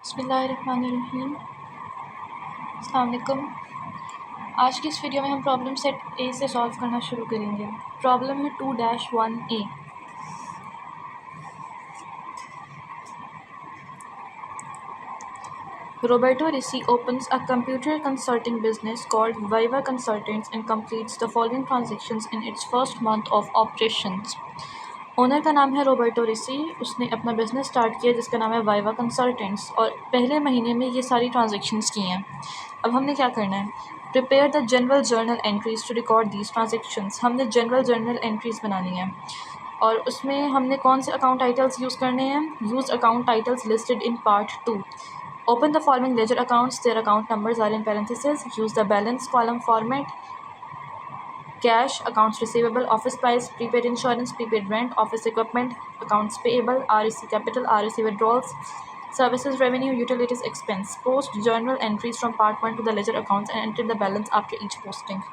बिस्मिल्लाहिर्रहमानिर्रहीम। अस्सलाम वालेकुम। आज की इस वीडियो में हम प्रॉब्लम सेट ए से सॉल्व करना शुरू करेंगे। प्रॉब्लम है 2-1A। Roberto Ricci opens a computer consulting business called Viva Consultants and completes the following transactions in its first month of operations. Owner का नाम है रोबर्टो रिसी। उसने अपना बिज़नेस स्टार्ट किया जिसका नाम है वाइवा कंसल्टेंट्स और पहले महीने में ये सारी ट्रांजेक्शन्स की हैं। अब हमने क्या करना है, prepare the general journal entries to record these transactions. हमने जनरल जर्नल एंट्रीज़ बनानी है और उसमें हमने कौन से अकाउंट टाइटल्स यूज़ करने हैं। Use account titles listed in part 2। Open the following ledger accounts, their account numbers are in parenthesis. Use the balance column format. Cash, accounts receivable, office supplies, prepaid insurance, prepaid rent, office equipment, accounts payable, REC capital, REC withdrawals, services revenue, utilities expense. Post journal entries from part 1 to the ledger accounts and enter the balance after each posting.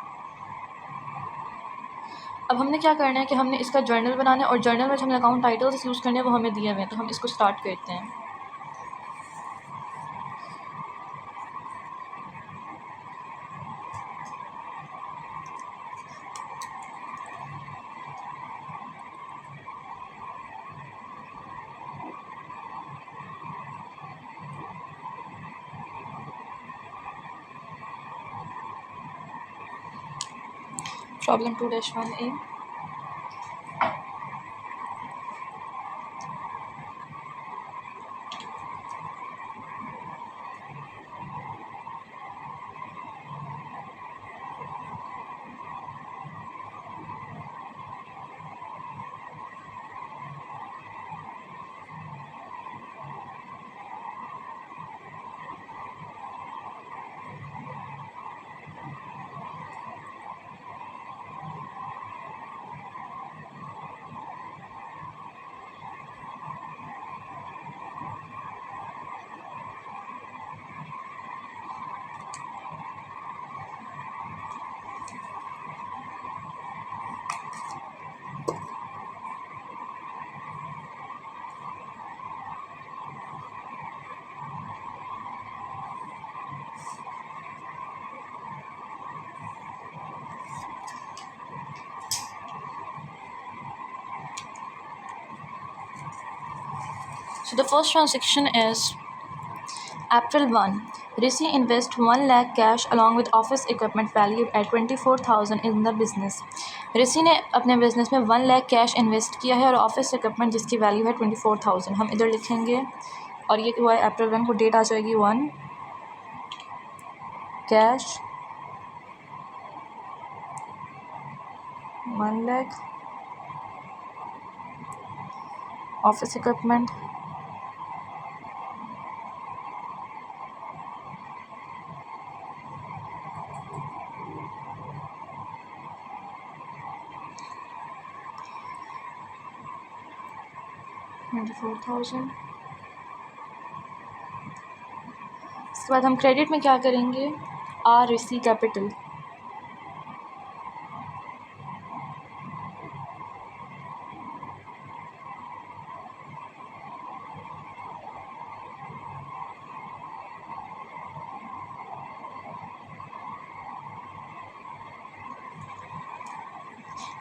अब हमने क्या करना है कि हमने इसका journal बनाना है और जर्नल में हमने अकाउंट टाइटल्स यूज़ करने हैं, वो हमें दिए हुए हैं। तो हम इसको स्टार्ट करते हैं। Problem 2-1A। So the first transaction is April 1. Rishi invests 1 lakh cash along with office equipment valued at 24,000 in the business. रिसी ने अपने बिज़नेस में 1 लाख कैश इन्वेस्ट किया है और ऑफिस इक्विपमेंट जिसकी वैल्यू है 24,000 हम इधर लिखेंगे। और ये हुआ है अप्रैल 1 को, डेट आ जाएगी 1। Cash 1 lakh, office equipment 24,000। इसके बाद हम क्रेडिट में क्या करेंगे, REC कैपिटल।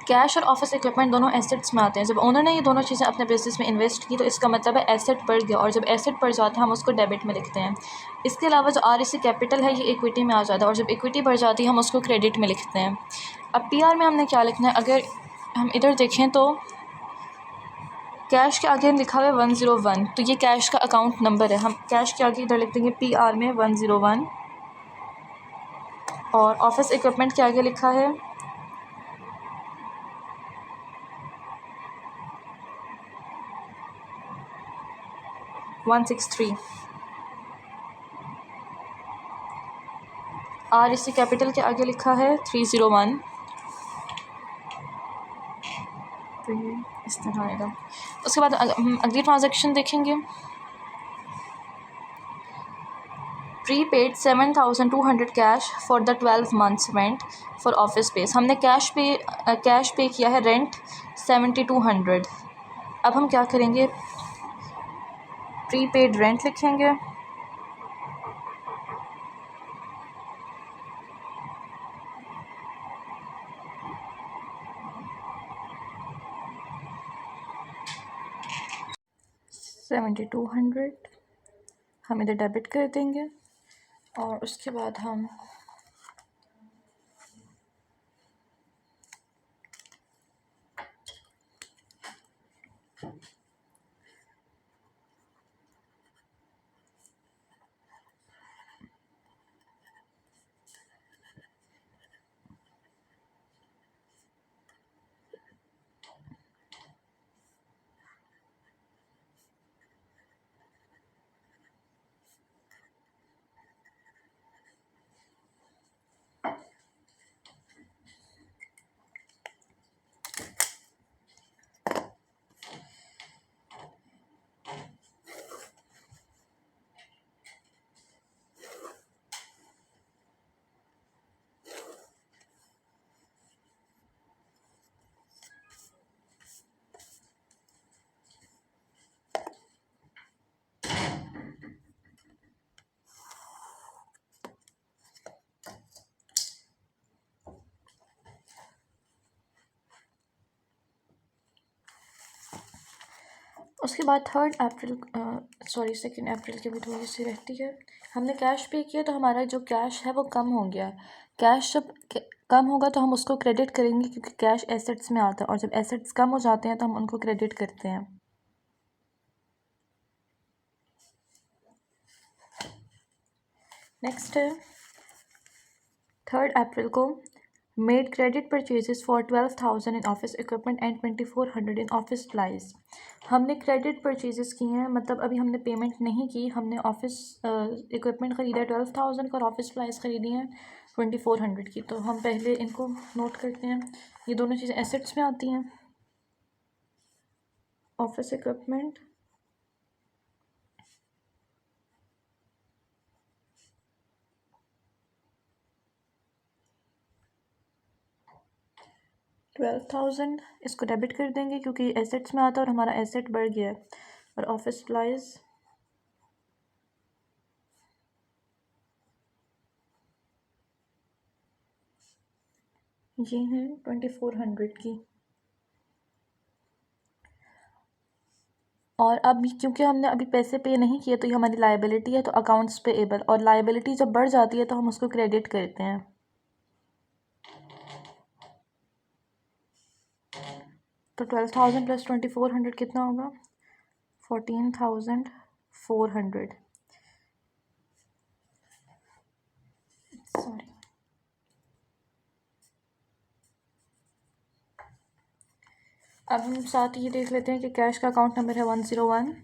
कैश और ऑफिस इक्विपमेंट दोनों एसेट्स में आते हैं। जब ओनर ने ये दोनों चीज़ें अपने बिजनेस में इन्वेस्ट की तो इसका मतलब है एसेट बढ़ गया, और जब एसेट बढ़ जाता है हम उसको डेबिट में लिखते हैं। इसके अलावा जो REC कैपिटल है ये इक्विटी में आ जाता है, और जब इक्विटी बढ़ जाती है हम उसको क्रेडिट में लिखते हैं। अब PR में हमने क्या लिखना है, अगर हम इधर देखें तो कैश के आगे लिखा हुआ है 101, तो ये कैश का अकाउंट नंबर है। हम कैश के आगे इधर लिख देंगे PR में 101, और ऑफिस इक्विपमेंट के आगे लिखा है 163। REC कैपिटल के आगे लिखा है 301। तो ये इस तरह आएगा। उसके बाद हम अगली ट्रांजैक्शन देखेंगे। Prepaid 7,200 cash for the 12 months rent for office space. हमने कैश पे किया है रेंट 7,200। अब हम क्या करेंगे, प्रीपेड रेंट लिखेंगे 7200 हम इधर डेबिट कर देंगे और उसके बाद हम उसके बाद 3 अप्रैल 2 अप्रैल की भी थोड़ी सी रहती है। हमने कैश पे किया तो हमारा जो कैश है वो कम हो गया। कैश जब कम होगा तो हम उसको क्रेडिट करेंगे क्योंकि कैश एसेट्स में आता है और जब एसेट्स कम हो जाते हैं तो हम उनको क्रेडिट करते हैं। नेक्स्ट है 3 अप्रैल को made credit purchases for 12,000 in office equipment and 2,400 in office supplies. हमने क्रेडिट परचेजेस की हैं, मतलब अभी हमने पेमेंट नहीं की, हमने ऑफिस इक्विपमेंट ख़रीदा 12,000 का और ऑफिस सप्लाइज ख़रीदी हैं 2,400 की। तो हम पहले इनको नोट करते हैं। ये दोनों चीज़ें एसेट्स में आती हैं। ऑफिस इक्विपमेंट $12,000 इसको डेबिट कर देंगे क्योंकि एसेट्स में आता है और हमारा एसेट बढ़ गया है। और ऑफिस सप्लाइज ये हैं 2,400 की। और अब क्योंकि हमने अभी पैसे पे नहीं किए तो ये हमारी लायबिलिटी है, तो अकाउंट्स पेएबल, और लायबिलिटी जब बढ़ जाती है तो हम उसको क्रेडिट करते हैं। तो 12,000 प्लस 2,400 कितना होगा? 14,400। सॉरी, अब हम साथ ये देख लेते हैं कि कैश का अकाउंट नंबर है 101,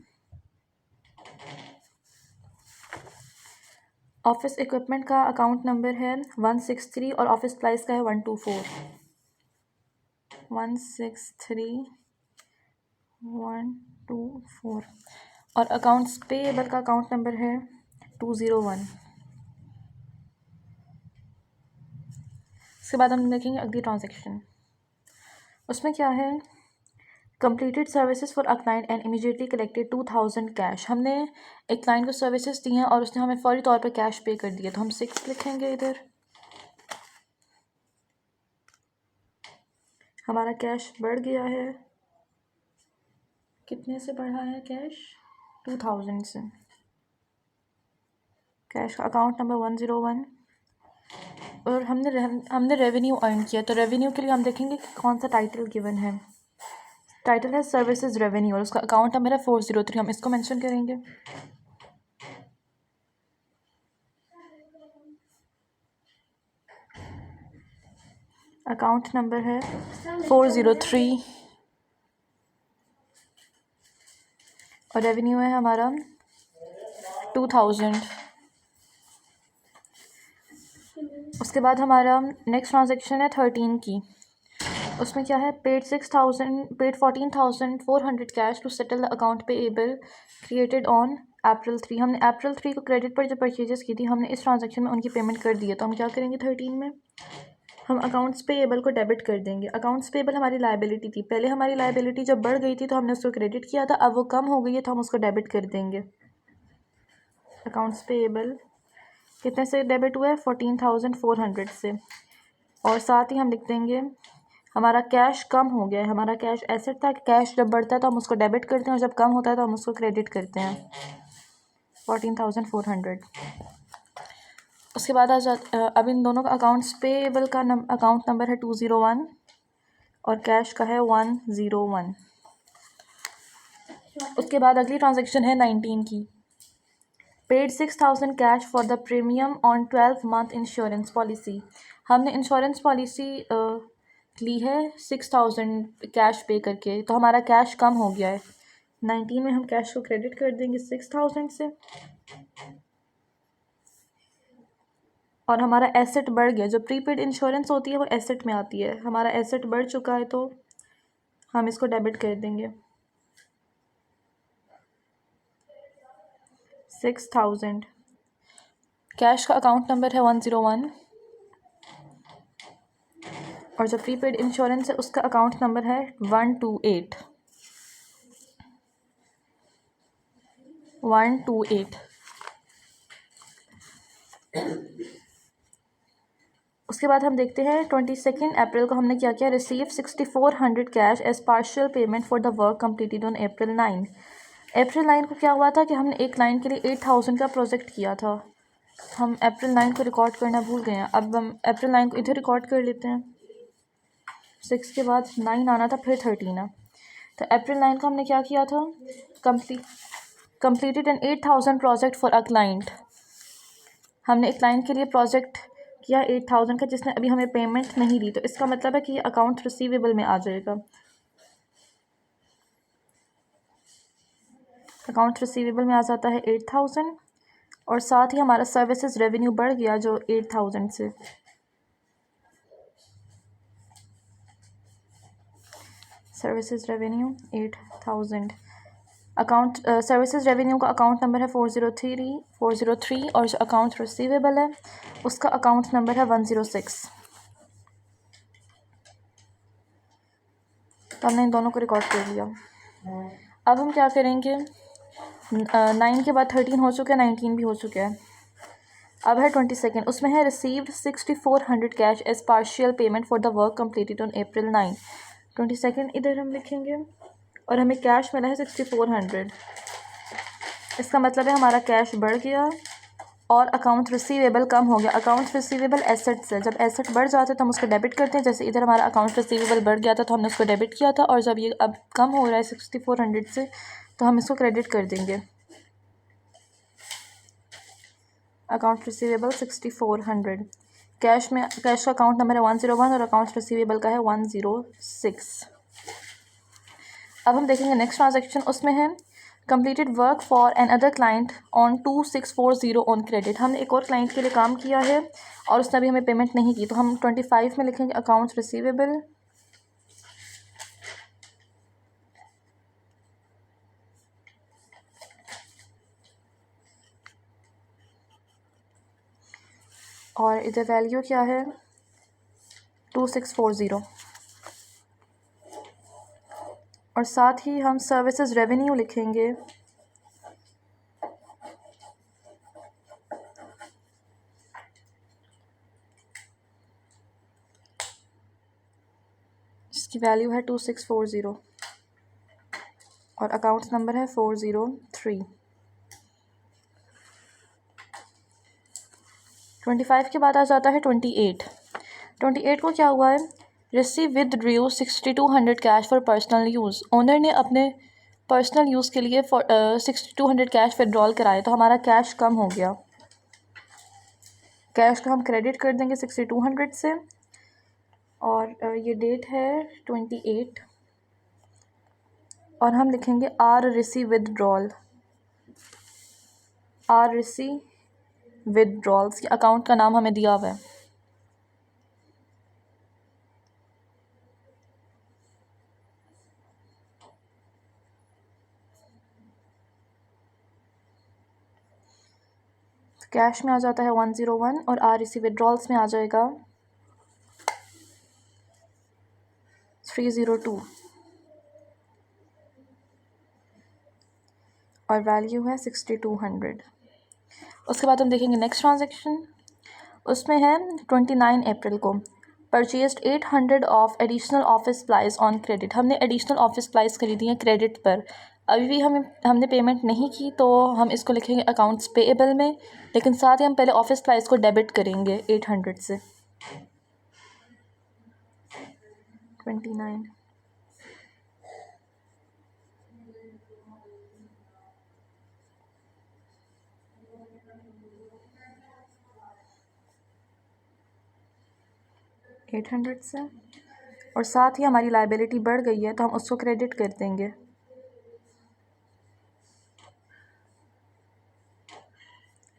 ऑफिस इक्विपमेंट का अकाउंट नंबर है 163 और ऑफिस सप्लाइज का है 124। 163,124 और अकाउंट्स पेएबल का अकाउंट नंबर है 201। उसके बाद हम देखेंगे अगली ट्रांजैक्शन। उसमें क्या है? Completed services for a client and immediately collected 2,000 cash. हमने एक क्लाइंट को सर्विसेज दी हैं और उसने हमें फौरी तौर पर कैश पे कर दिया, तो हम 6 लिखेंगे इधर। हमारा कैश बढ़ गया है। कितने से बढ़ा है कैश? 2,000 से। कैश का अकाउंट नंबर 101 और हमने रेवेन्यू अर्न किया, तो रेवेन्यू के लिए हम देखेंगे कि कौन सा टाइटल गिवन है। टाइटल है सर्विसेज रेवेन्यू और उसका अकाउंट नंबर है 403। हम इसको मेंशन करेंगे। अकाउंट नंबर है 403 और रेवेन्यू है हमारा 2,000। उसके बाद हमारा नेक्स्ट ट्रांजैक्शन है 13 की। उसमें क्या है? Paid 14,400 cash to settle the account payable created on April 3। हमने अप्रैल 3 को क्रेडिट पर जो परचेजेस की थी हमने इस ट्रांजैक्शन में उनकी पेमेंट कर दी है, तो हम क्या करेंगे 13 में? हम अकाउंट्स पेएबल को डेबिट कर देंगे। अकाउंट्स पेएबल हमारी लायबिलिटी थी, पहले हमारी लायबिलिटी जब बढ़ गई थी तो हमने उसको क्रेडिट किया था, अब वो कम हो गई है तो हम उसको डेबिट कर देंगे। अकाउंट्स पेएबल कितने से डेबिट हुआ है? 14,400 से। और साथ ही हम लिख देंगे हमारा कैश कम हो गया है, हमारा कैश एसेट था, कैश जब बढ़ता है तो हम उसको डेबिट करते हैं और जब कम होता है तो हम उसको क्रेडिट करते हैं 14,400। उसके बाद अब इन दोनों का अकाउंट्स पेएबल का अकाउंट नंबर है 201 और कैश का है 101। उसके बाद अगली ट्रांजेक्शन है 19 की। Paid 6,000 cash for the premium on 12 month insurance policy. हमने इंश्योरेंस पॉलिसी ली है 6,000 कैश पे करके, तो हमारा कैश कम हो गया है। 19 में हम कैश को क्रेडिट कर देंगे 6,000 से और हमारा एसेट बढ़ गया। जो प्रीपेड इंश्योरेंस होती है वो एसेट में आती है, हमारा एसेट बढ़ चुका है तो हम इसको डेबिट कर देंगे 6,000। कैश का अकाउंट नंबर है 101 और जो प्रीपेड इंश्योरेंस है उसका अकाउंट नंबर है 128। उसके बाद हम देखते हैं 22 अप्रैल को हमने क्या किया। Receive 6,400 cash as partial payment for the work completed on April 9। April 9 को क्या हुआ था कि हमने एक लाइन के लिए 8,000 का प्रोजेक्ट किया था। हम अप्रैल 9 को रिकॉर्ड करना भूल गए हैं, अब हम अप्रैल 9 को इधर रिकॉर्ड कर लेते हैं। 6 के बाद 9 आना था, फिर 13 है। तो अप्रैल 9 को हमने क्या किया था, completed an 8,000 project for a client. हमने एक क्लाइंट के लिए प्रोजेक्ट किया 8,000 का, जिसने अभी हमें पेमेंट नहीं दी, तो इसका मतलब है कि ये अकाउंट रिसीवेबल में आ जाएगा। अकाउंट रिसीवेबल में आ जाता है 8,000 और साथ ही हमारा सर्विसेज रेवेन्यू बढ़ गया जो 8,000 से। Services revenue 8,000। Account services revenue का अकाउंट नंबर है 403 और जो अकाउंट रिसीवेबल है उसका अकाउंट नंबर है 106। तो हमने इन दोनों को रिकॉर्ड कर लिया। अब हम क्या करेंगे, 9 के बाद 13 हो चुका है, 19 भी हो चुका है। अब है 22, उसमें है received 6,400 cash as partial payment for the work completed on April 9। 22 इधर हम लिखेंगे और हमें कैश मिला है 6,400। इसका मतलब है हमारा कैश बढ़ गया और अकाउंट रिसीवेबल कम हो गया। अकाउंट रिसीवेबल एसेट्स है, जब एसेट बढ़ जाते हैं तो हम उसको डेबिट करते हैं। जैसे इधर हमारा अकाउंट रिसीवेबल बढ़ गया था तो हमने उसको डेबिट किया था, और जब ये अब कम हो रहा है 6,400 से तो हम इसको क्रेडिट कर देंगे। Account receivable 6,400। कैश का अकाउंट नंबर है 101 और अकाउंट रिसीवेबल का है 106। अब हम देखेंगे नेक्स्ट ट्रांजेक्शन, उसमें है completed work for another client on 2640 on credit. हमने एक और क्लाइंट के लिए काम किया है और उसने अभी हमें पेमेंट नहीं की, तो हम 25 में लिखेंगे अकाउंट रिसीवेबल और इधर वैल्यू क्या है 2640 और साथ ही हम सर्विसेज रेवेन्यू लिखेंगे जिसकी वैल्यू है 2640 और अकाउंट नंबर है 403। 25 के बाद आ जाता है 28 को क्या हुआ है, receive withdrew 6,200 cash for personal use. Owner ने अपने पर्सनल यूज़ के लिए 6,200 कैश विदड्रॉल कराए, तो हमारा कैश कम हो गया। कैश को हम क्रेडिट कर देंगे 6,200 से और ये डेट है 28 और हम लिखेंगे आर रिसीव विदड्रॉल्स। ये अकाउंट का नाम हमें दिया हुआ है। कैश में आ जाता है 101 और आर रिसीव विदड्रॉल्स में आ जाएगा 302 और वैल्यू है 6,200। उसके बाद हम देखेंगे नेक्स्ट ट्रांजेक्शन, उसमें है 29 अप्रैल को purchased 800 of additional office supplies on credit. हमने एडिशनल ऑफिस सप्लाइज खरीदी हैं क्रेडिट पर। अभी भी हमने पेमेंट नहीं की, तो हम इसको लिखेंगे अकाउंट्स पेएबल में, लेकिन साथ ही हम पहले ऑफिस सप्लाइज को डेबिट करेंगे 800 से। 29 800 से, और साथ ही हमारी लाइबिलिटी बढ़ गई है तो हम उसको क्रेडिट कर देंगे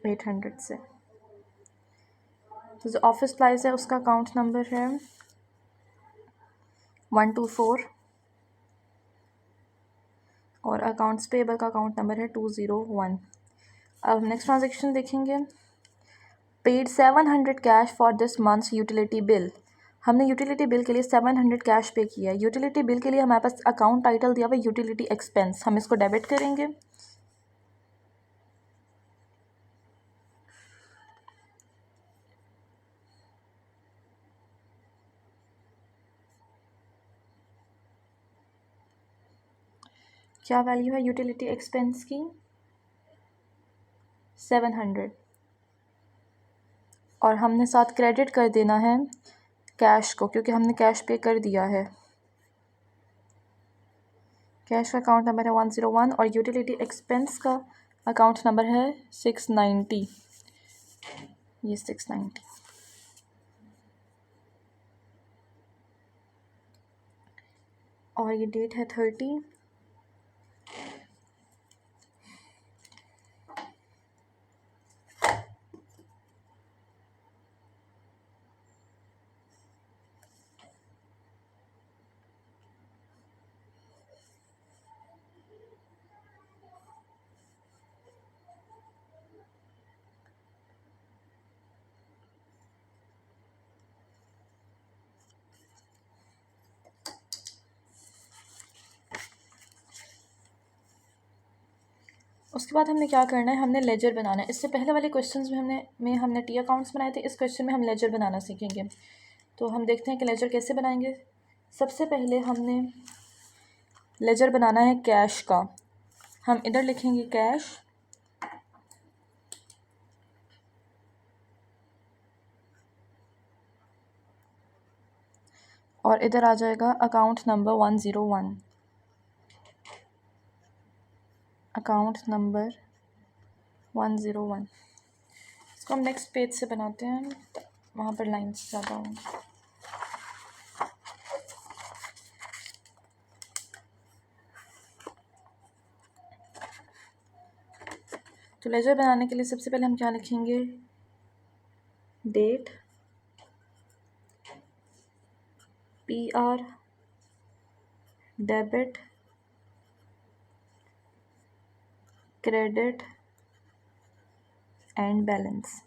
800 से। तो जो ऑफिस सप्लाइज है उसका अकाउंट नंबर है 124 और अकाउंट्स पेएबल का अकाउंट नंबर है 201। अब नेक्स्ट ट्रांजेक्शन देखेंगे। Paid 700 cash for this months utility bill. हमने यूटिलिटी बिल के लिए 700 कैश पे किया है। यूटिलिटी बिल के लिए हमारे पास अकाउंट टाइटल दिया हुआ है यूटिलिटी एक्सपेंस, हम इसको डेबिट करेंगे। क्या वैल्यू है यूटिलिटी एक्सपेंस की? 700, और हमने साथ क्रेडिट कर देना है कैश को, क्योंकि हमने कैश पे कर दिया है। कैश का अकाउंट नंबर है 101 और यूटिलिटी एक्सपेंस का अकाउंट नंबर है 690। ये 690, और ये डेट है 30। उसके बाद हमने क्या करना है, हमने लेजर बनाना है। इससे पहले वाले क्वेश्चंस में हमने टी अकाउंट्स बनाए थे, इस क्वेश्चन में हम लेजर बनाना सीखेंगे। तो हम देखते हैं कि लेजर कैसे बनाएंगे। सबसे पहले हमने लेजर बनाना है कैश का। हम इधर लिखेंगे कैश, और इधर आ जाएगा अकाउंट नंबर 101, अकाउंट नंबर 101। इसको हम नेक्स्ट पेज से बनाते हैं, वहाँ पर लाइन्स ज़्यादा होंगी। तो लेजर बनाने के लिए सबसे पहले हम क्या लिखेंगे, date, PR, debit, credit and balance.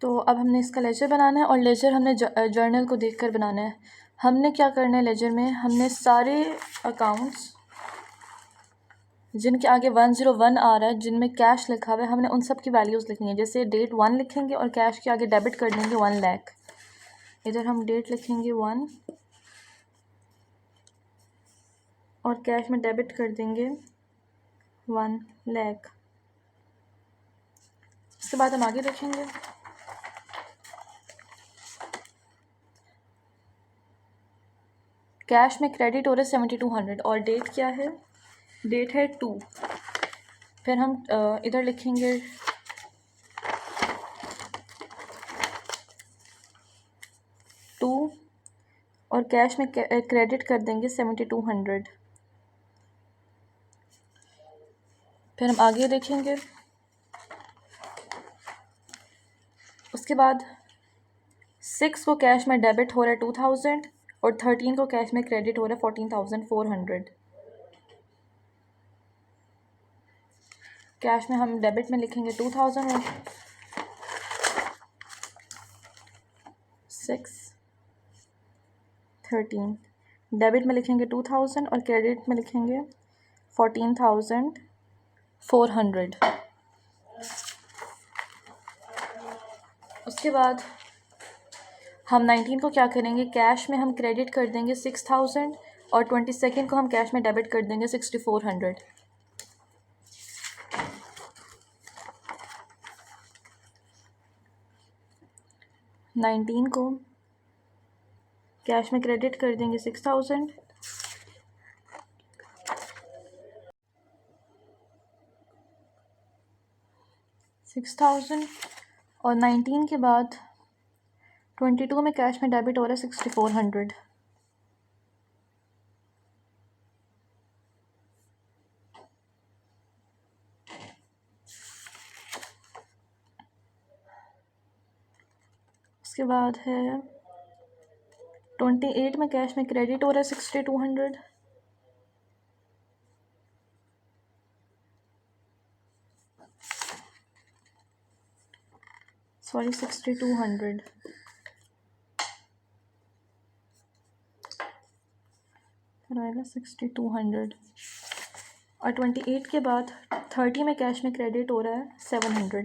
तो अब हमने इसका लेजर बनाना है, और लेजर हमने जर्नल को देखकर बनाना है। हमने क्या करना है लेजर में, हमने सारे अकाउंट्स जिनके आगे 101 आ रहा है, जिनमें कैश लिखा हुआ है, हमने उन सब की वैल्यूज़ लिखनी है। जैसे डेट 1 लिखेंगे और कैश के आगे डेबिट कर देंगे 1 लाख। इधर हम डेट लिखेंगे 1 और कैश में डेबिट कर देंगे 1 लाख। इसके बाद हम आगे देखेंगे। कैश में क्रेडिट हो रहा है 7200, और डेट क्या है, डेट है 2। फिर हम इधर लिखेंगे और कैश में क्रेडिट कर देंगे 7200। फिर हम आगे देखेंगे। उसके बाद 6 को कैश में डेबिट हो रहा है 2000 और 13 को कैश में क्रेडिट हो रहा है 14400। कैश में हम डेबिट में लिखेंगे 2000 और 6 13। डेबिट में लिखेंगे 2000 और क्रेडिट में लिखेंगे 14400। उसके बाद हम 19 को क्या करेंगे, कैश में हम क्रेडिट कर देंगे 6000 और 22 को हम कैश में डेबिट कर देंगे 6400। नाइनटीन को कैश में क्रेडिट कर देंगे 6000 और 19 के बाद 22 में कैश में डेबिट हो रहा है 6400। उसके बाद है 28 में कैश में क्रेडिट हो रहा है 6200। सॉरी 6200। फिर आएगा 6200 और 28 के बाद 30 में कैश में क्रेडिट हो रहा है 700।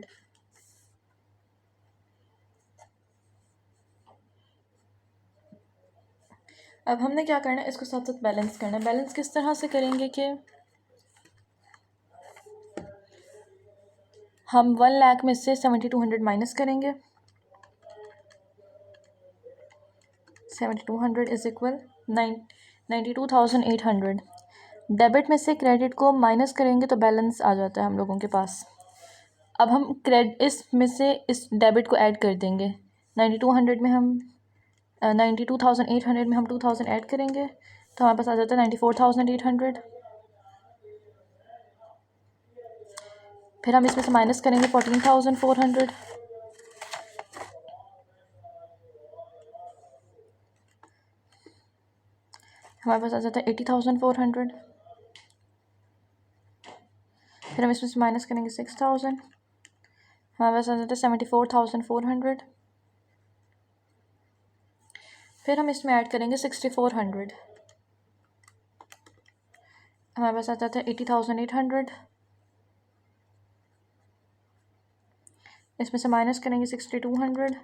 अब हमने क्या करना है, इसको साथ साथ बैलेंस करना है। बैलेंस किस तरह से करेंगे कि हम 1 लाख में से 7200 माइनस करेंगे। 7200 इज इक्वल 92,800। डेबिट में से क्रेडिट को माइनस करेंगे तो बैलेंस आ जाता है हम लोगों के पास। अब हम इस में से इस डेबिट को ऐड कर देंगे। 9200 में हम 92,800 में हम 2000 ऐड करेंगे तो हमारे पास आ जाता है 94,800। फिर हम इसमें से माइनस करेंगे 14,400। हमारे पास आ जाता है 80,400। फिर हम इसमें से माइनस करेंगे 6000। हमारे पास आ जाता है 74,400। फिर हम इसमें ऐड करेंगे 6400। हमारे पास आ जाता है 80,800। इसमें से माइनस करेंगे 6200,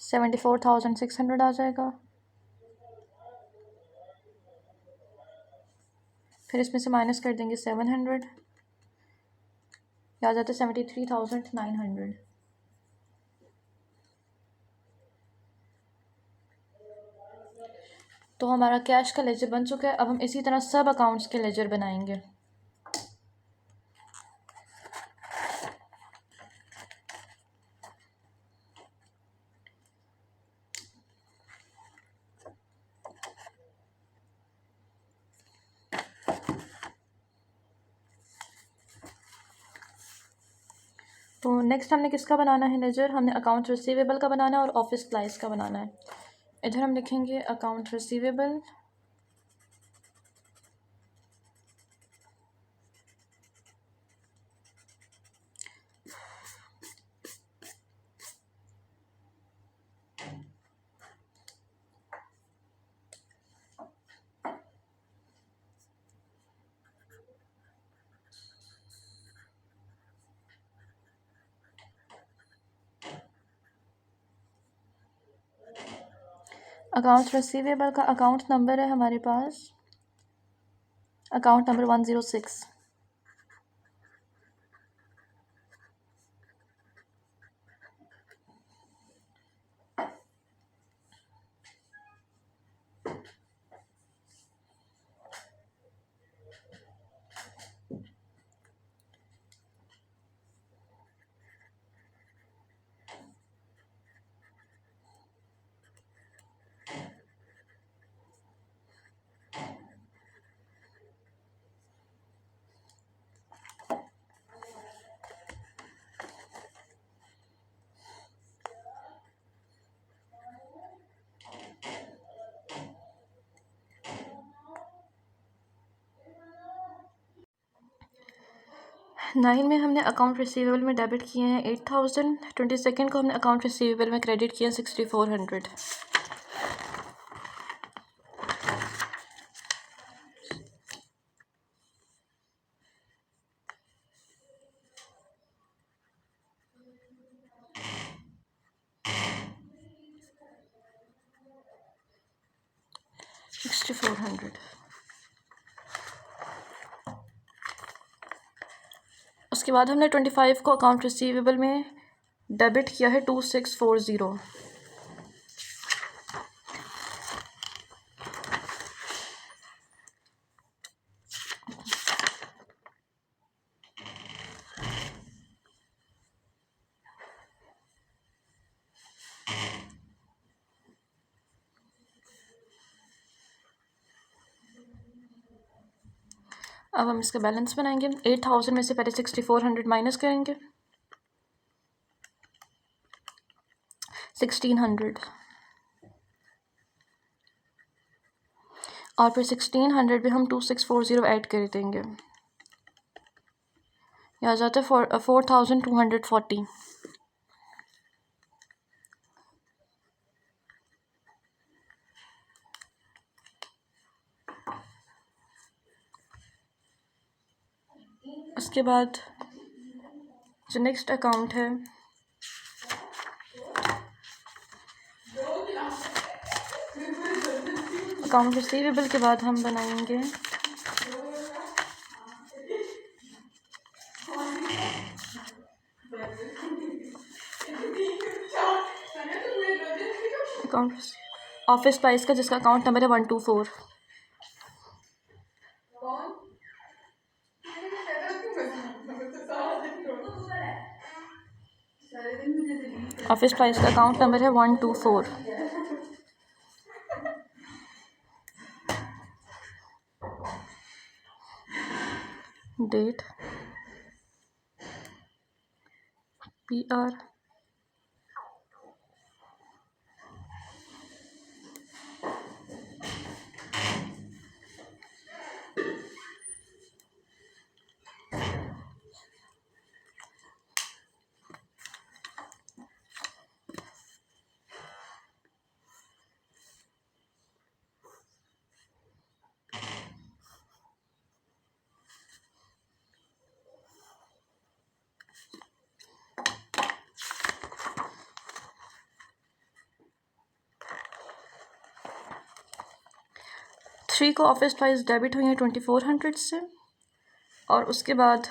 74,600 आ जाएगा। फिर इसमें से माइनस कर देंगे 700, आ जाता है 73,900। तो हमारा कैश का लेजर बन चुका है। अब हम इसी तरह सब अकाउंट्स के लेजर बनाएंगे। तो नेक्स्ट हमने किसका बनाना है लेजर, हमने अकाउंट रिसीवेबल का बनाना है और ऑफिस सप्लाइज का बनाना है। इधर हम लिखेंगे अकाउंट रिसीवेबल, अकाउंट रिसीवेबल का अकाउंट नंबर है हमारे पास अकाउंट नंबर 106। 9 में हमने अकाउंट रिसीवेबल में डेबिट किए हैं 8000, 22 को हमने अकाउंट रिसीवेबल में क्रेडिट किया 6400। उसके बाद हमने 25 को अकाउंट रिसीवेबल में डेबिट किया है 2640। अब हम इसका बैलेंस बनाएंगे। 8000 में से पहले 6400 माइनस करेंगे, 1600, और फिर 1600 पे हम 2640 ऐड कर देंगे। यहाँ जाता है 4240। उसके बाद जो नेक्स्ट अकाउंट है अकाउंट रिसीवेबल के बाद हम बनाएंगे अकाउंट ऑफिस प्राइस का, जिसका अकाउंट नंबर है 124। ऑफिस प्राइस का अकाउंट नंबर है 124। डेट PR थ्री को ऑफिस प्राइस डेबिट हुई है 2400 से, और उसके बाद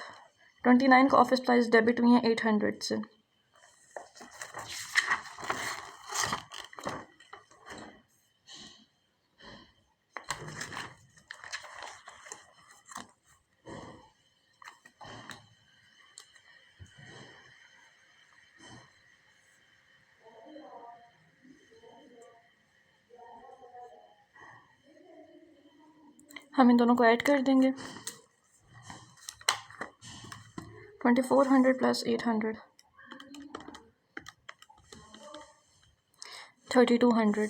29 को ऑफिस प्राइस डेबिट हुई है 800 से। हम इन दोनों को ऐड कर देंगे। 2400 प्लस 800 3200।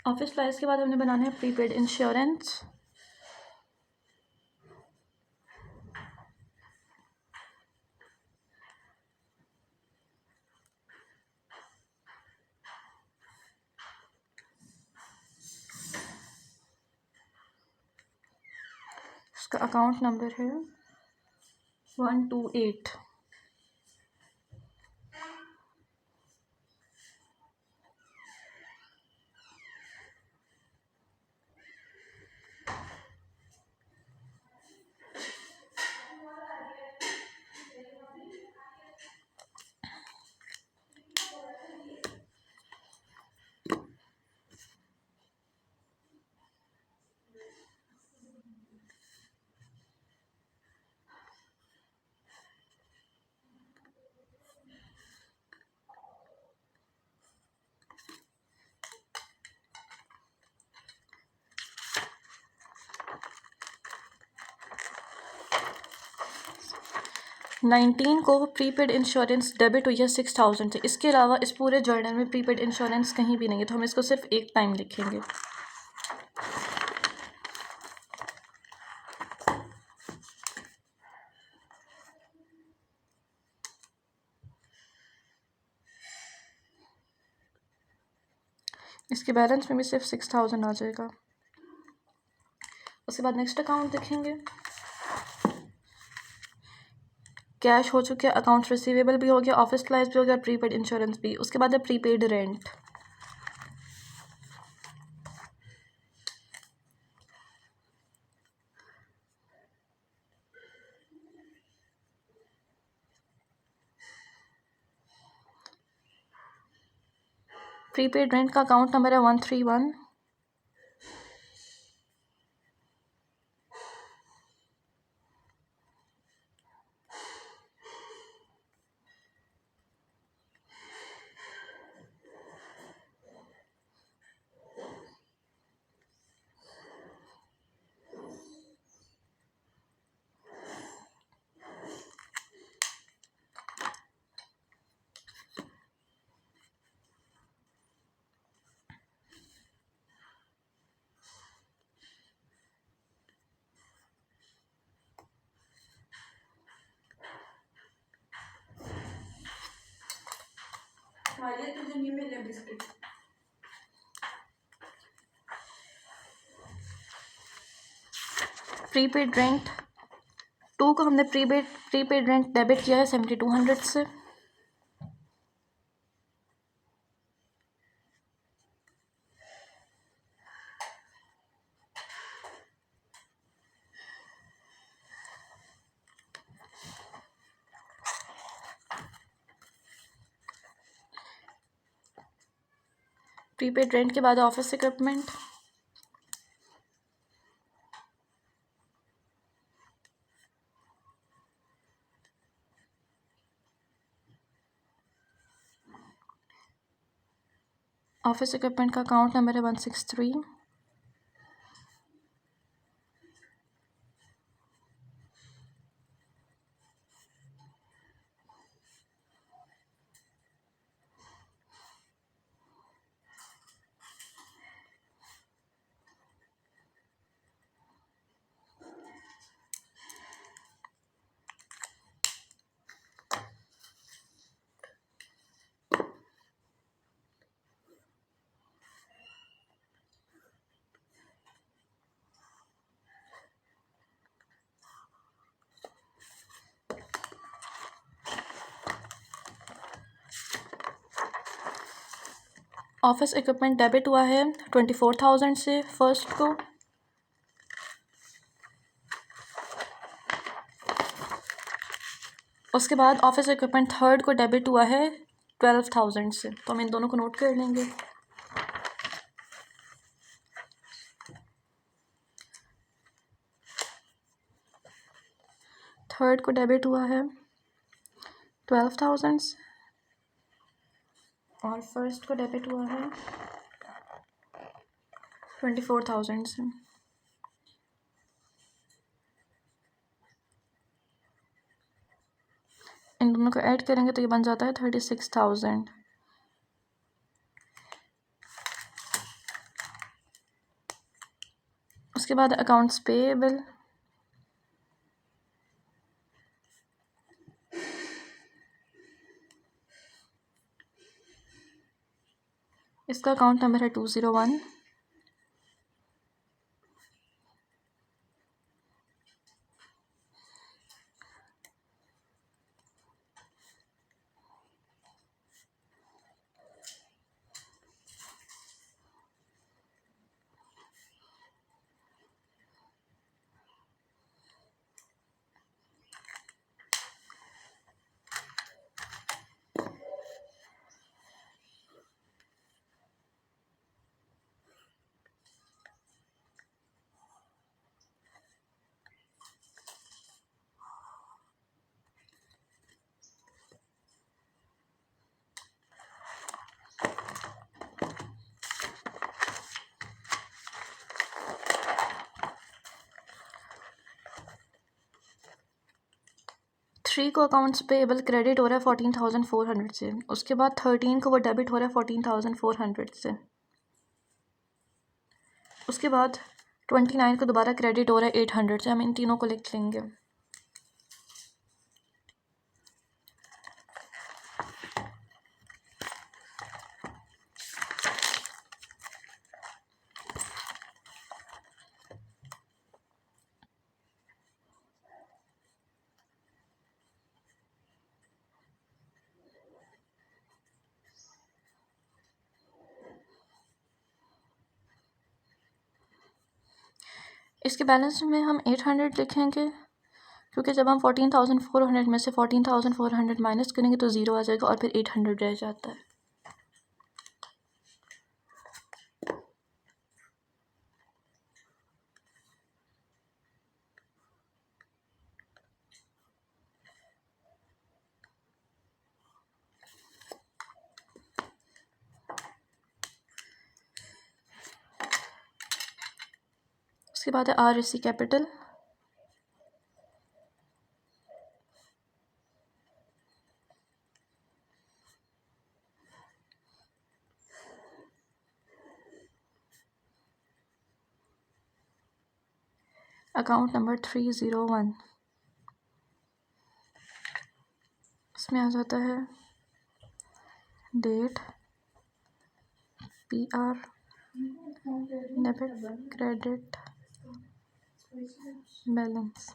ऑफिस प्राइस के बाद हमने बनाना है प्रीपेड इंश्योरेंस। इसका अकाउंट नंबर है 128। 19 को प्रीपेड इंश्योरेंस डेबिट हुई है 6000 से। इसके अलावा इस पूरे जर्नल में प्रीपेड इंश्योरेंस कहीं भी नहीं है, तो हम इसको सिर्फ एक टाइम लिखेंगे। इसके बैलेंस में भी सिर्फ 6000 आ जाएगा। उसके बाद नेक्स्ट अकाउंट देखेंगे। कैश हो चुके, अकाउंट रिसीवेबल भी हो गया, ऑफिस सप्लाइज भी हो गया, प्रीपेड इंश्योरेंस भी। उसके बाद है प्रीपेड रेंट। प्रीपेड रेंट का अकाउंट नंबर है 131। प्रीपेड रेंट 2 को हमने प्रीपेड रेंट डेबिट किया है 7200 से। प्रीपेड रेंट के बाद ऑफिस इक्विपमेंट। ऑफिस इक्विपमेंट का अकाउंट नंबर है 163। ऑफिस इक्विपमेंट डेबिट हुआ है 24000 से फर्स्ट को। उसके बाद ऑफिस इक्विपमेंट थर्ड को डेबिट हुआ है 12000 से, तो हम इन दोनों को नोट कर लेंगे। थर्ड को डेबिट हुआ है 12000 से और फर्स्ट को डेबिट हुआ है 24000 से। इन दोनों को ऐड करेंगे तो ये बन जाता है 36000। उसके बाद अकाउंट्स पेएबल। इसका अकाउंट नंबर है 201। 3 को अकाउंट्स पेएबल क्रेडिट हो रहा है 14,400 से, उसके बाद 13 को वो डेबिट हो रहा है 14,400 से, उसके बाद 29 को दोबारा क्रेडिट हो रहा है 800 से। हम इन तीनों को लिख लेंगे। इसके बैलेंस में हम 800 लिखेंगे, क्योंकि जब हम 14,400 में से 14,400 माइनस करेंगे तो ज़ीरो आ जाएगा और फिर 800 रह जाता है। उसके बाद है RSC कैपिटल। अकाउंट नंबर 301, इसमें आ जाता है date, PR, debit, credit, balance.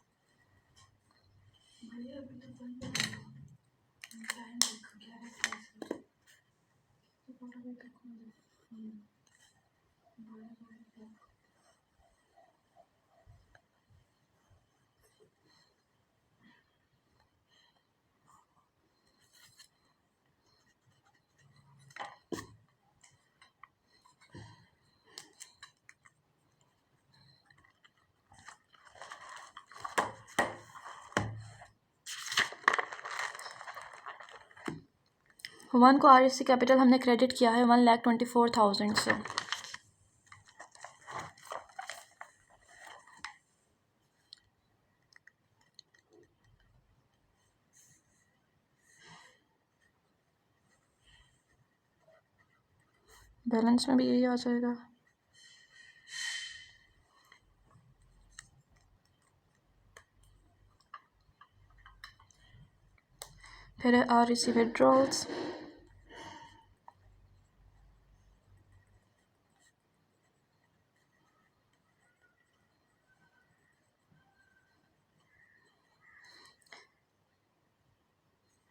One को RSC कैपिटल हमने क्रेडिट किया है 1,24,000 से। बैलेंस में भी यही आ जाएगा। फिर है RSC विड्रॉल्स।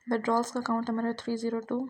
विड्रॉल्स का अकाउंट नंबर है 302।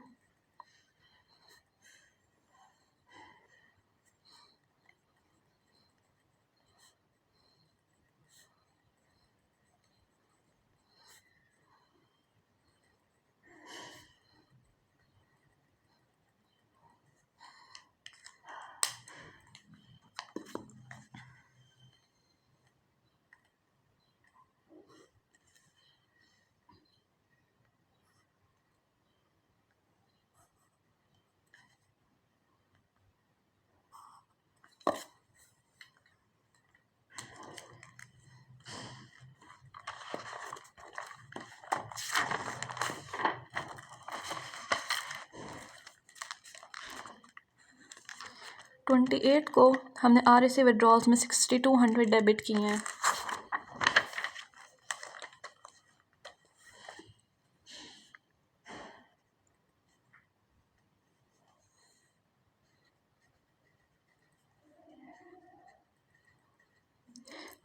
ट्वेंटी एट को हमने RSC विड्रॉल्स में 6,200 डेबिट किए हैं।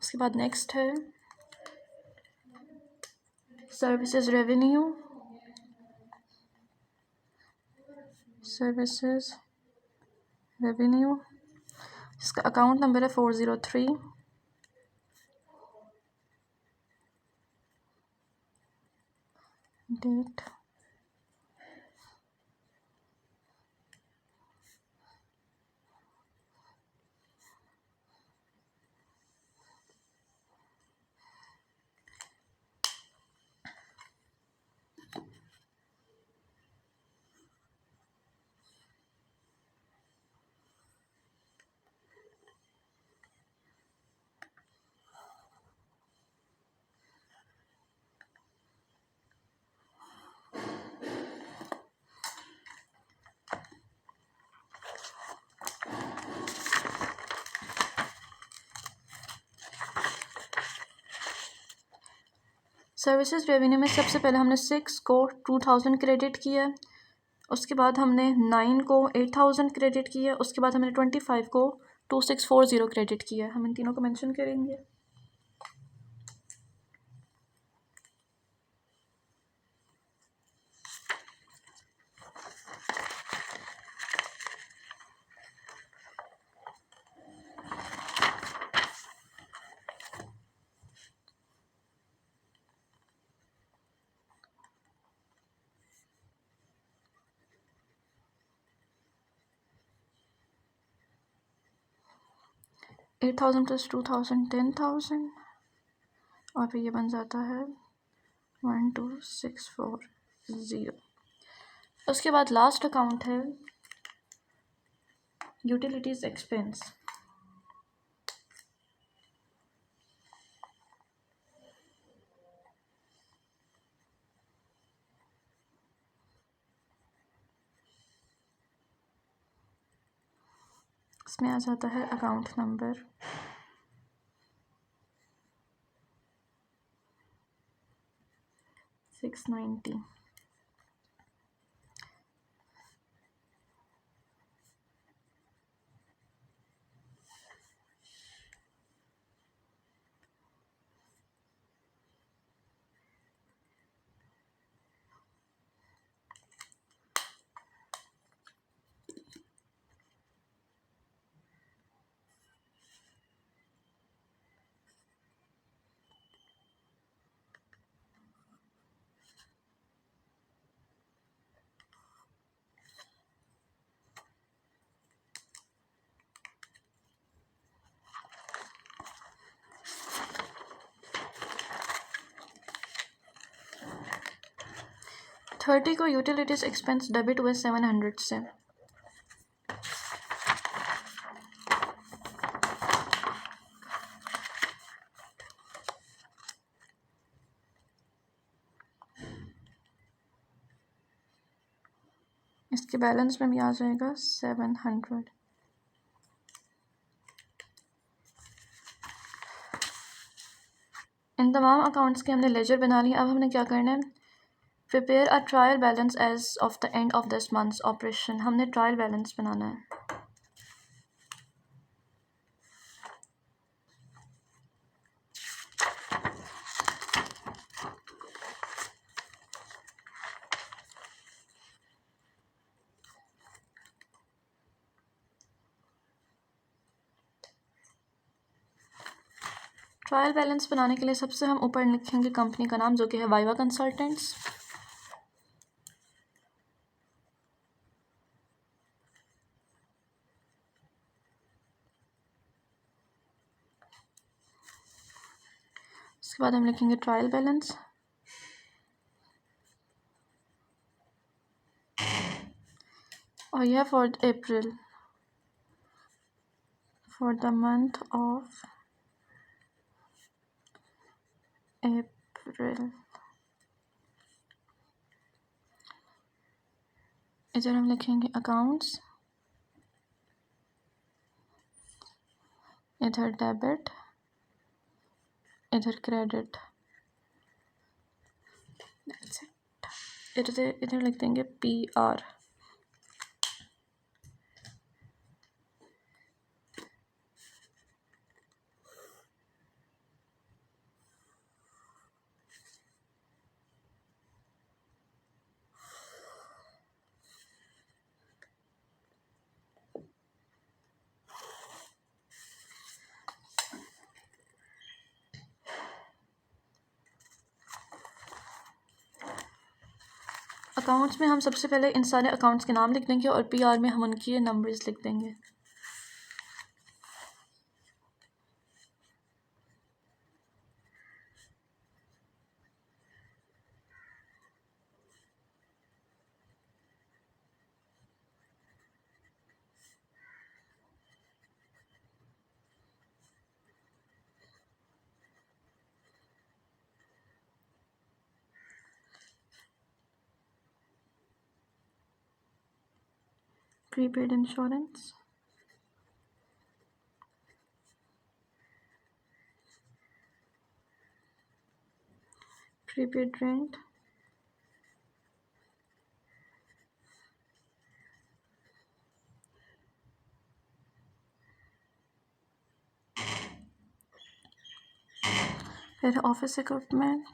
उसके बाद नेक्स्ट है सर्विसेज रेवेन्यू। सर्विसेज रेवेन्यू, इसका अकाउंट नंबर है 403। डेट, सर्विसेज रेवेन्यू में सबसे पहले हमने 6 को 2000 क्रेडिट किया, उसके बाद हमने 9 को 8000 क्रेडिट किया, उसके बाद हमने 25 को 2640 क्रेडिट किया। हम इन तीनों को मेंशन करेंगे। $8000 + $2000 $10,000 और फिर ये बन जाता है 12640। उसके बाद लास्ट अकाउंट है यूटिलिटीज़ एक्सपेंस। इसमें आ जाता है अकाउंट नंबर 690। थर्टी को यूटिलिटीज़ एक्सपेंस डेबिट हुए 700 से। इसके बैलेंस में भी आ जाएगा 700। इन तमाम अकाउंट्स के हमने लेजर बना लिया। अब हमने क्या करना है, prepare a trial balance as of the end of this month's operation. हमने ट्रायल बैलेंस बनाना है। ट्रायल बैलेंस बनाने के लिए सबसे हम ऊपर लिखेंगे कंपनी का नाम, जो कि है वाइवा कंसल्टेंट्स। उसके बाद हम लिखेंगे ट्रायल बैलेंस। और यह for April, for the month of April. इधर हम लिखेंगे अकाउंट्स, इधर डेबिट, इधर क्रेडिट। इधर लिख देंगे PR। अकाउंट्स में हम सबसे पहले इन सारे अकाउंट्स के नाम लिख देंगे और PR में हम उनकी नंबर्स लिख देंगे। प्रीपेड इंश्योरेंस, प्रीपेड रेंट, फिर office equipment,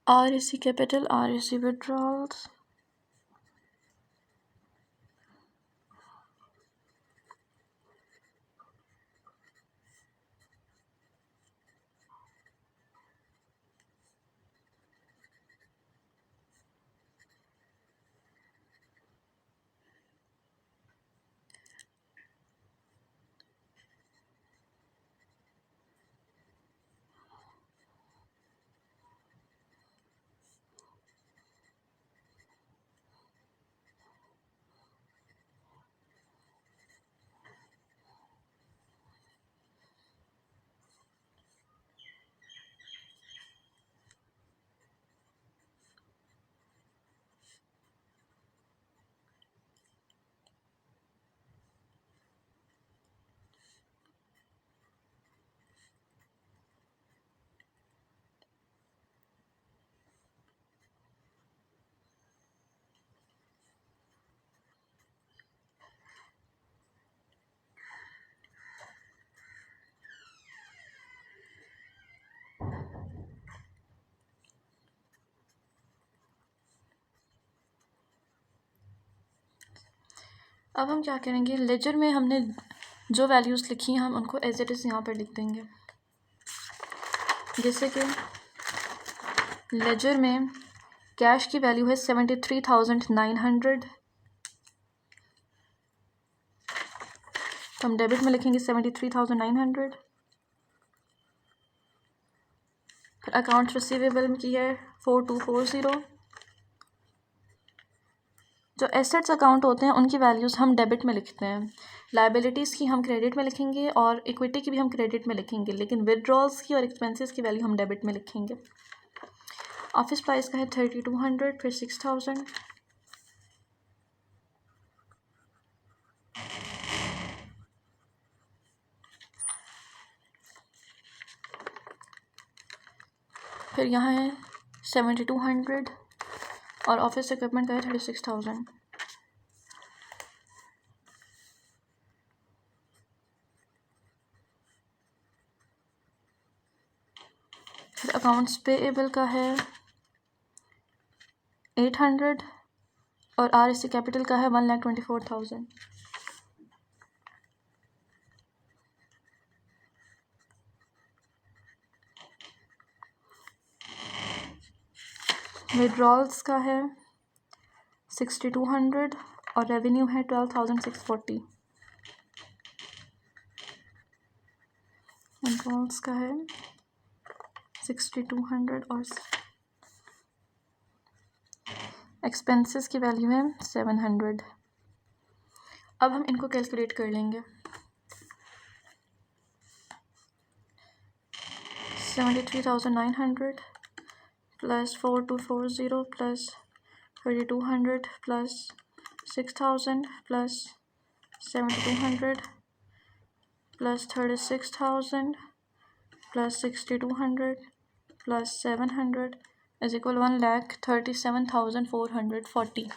REC capital, REC withdrawals, अब हम क्या करेंगे, लेजर में हमने जो वैल्यूज़ लिखी हैं हम उनको एज इट इज़ यहाँ पर लिख देंगे। जैसे कि लेजर में कैश की वैल्यू है 73,900, तो हम डेबिट में लिखेंगे 73,900। फिर अकाउंट रिसीवेबल की है 4240। जो एसेट्स अकाउंट होते हैं उनकी वैल्यूज़ हम डेबिट में लिखते हैं, लाइबिलिटीज़ की हम क्रेडिट में लिखेंगे और इक्विटी की भी हम क्रेडिट में लिखेंगे, लेकिन विड्रॉल्स की और एक्सपेंसेस की वैल्यू हम डेबिट में लिखेंगे। ऑफिस प्राइस का है 3200, फिर 6000, फिर यहाँ है 7200 और ऑफिस इक्विपमेंट का है 36,000। फिर अकाउंट्स पेएबल का है 800 और REC कैपिटल का है 1,24,000। विड्रॉल्स का है 6200 और रेवेन्यू है 12,640। विड्रॉल्स का है 6200 और एक्सपेंसेस की वैल्यू है 700। अब हम इनको कैलकुलेट कर लेंगे। 73,900 plus 4240 plus 3200 plus 6000 plus 7200 plus 36,000 plus 6200 plus 700 is equal 1,37,440।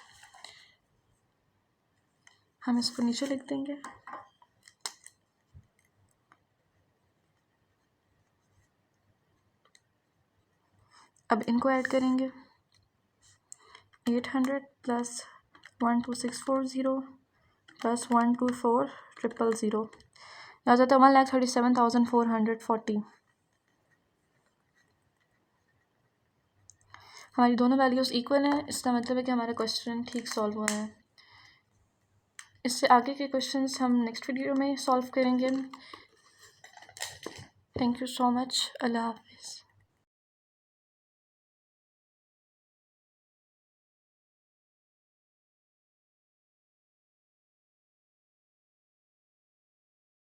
हम इसको नीचे लिख देंगे। अब इनको ऐड करेंगे, 800 प्लस 12640 प्लस 124,000 आ जाता है 1,37,440। हमारी दोनों वैल्यूज़ इक्वल हैं, इसका मतलब है कि हमारा क्वेश्चन ठीक सॉल्व हुआ है। इससे आगे के क्वेश्चंस हम नेक्स्ट वीडियो में सॉल्व करेंगे। Thank you so much. अल्लाह हाफिज़।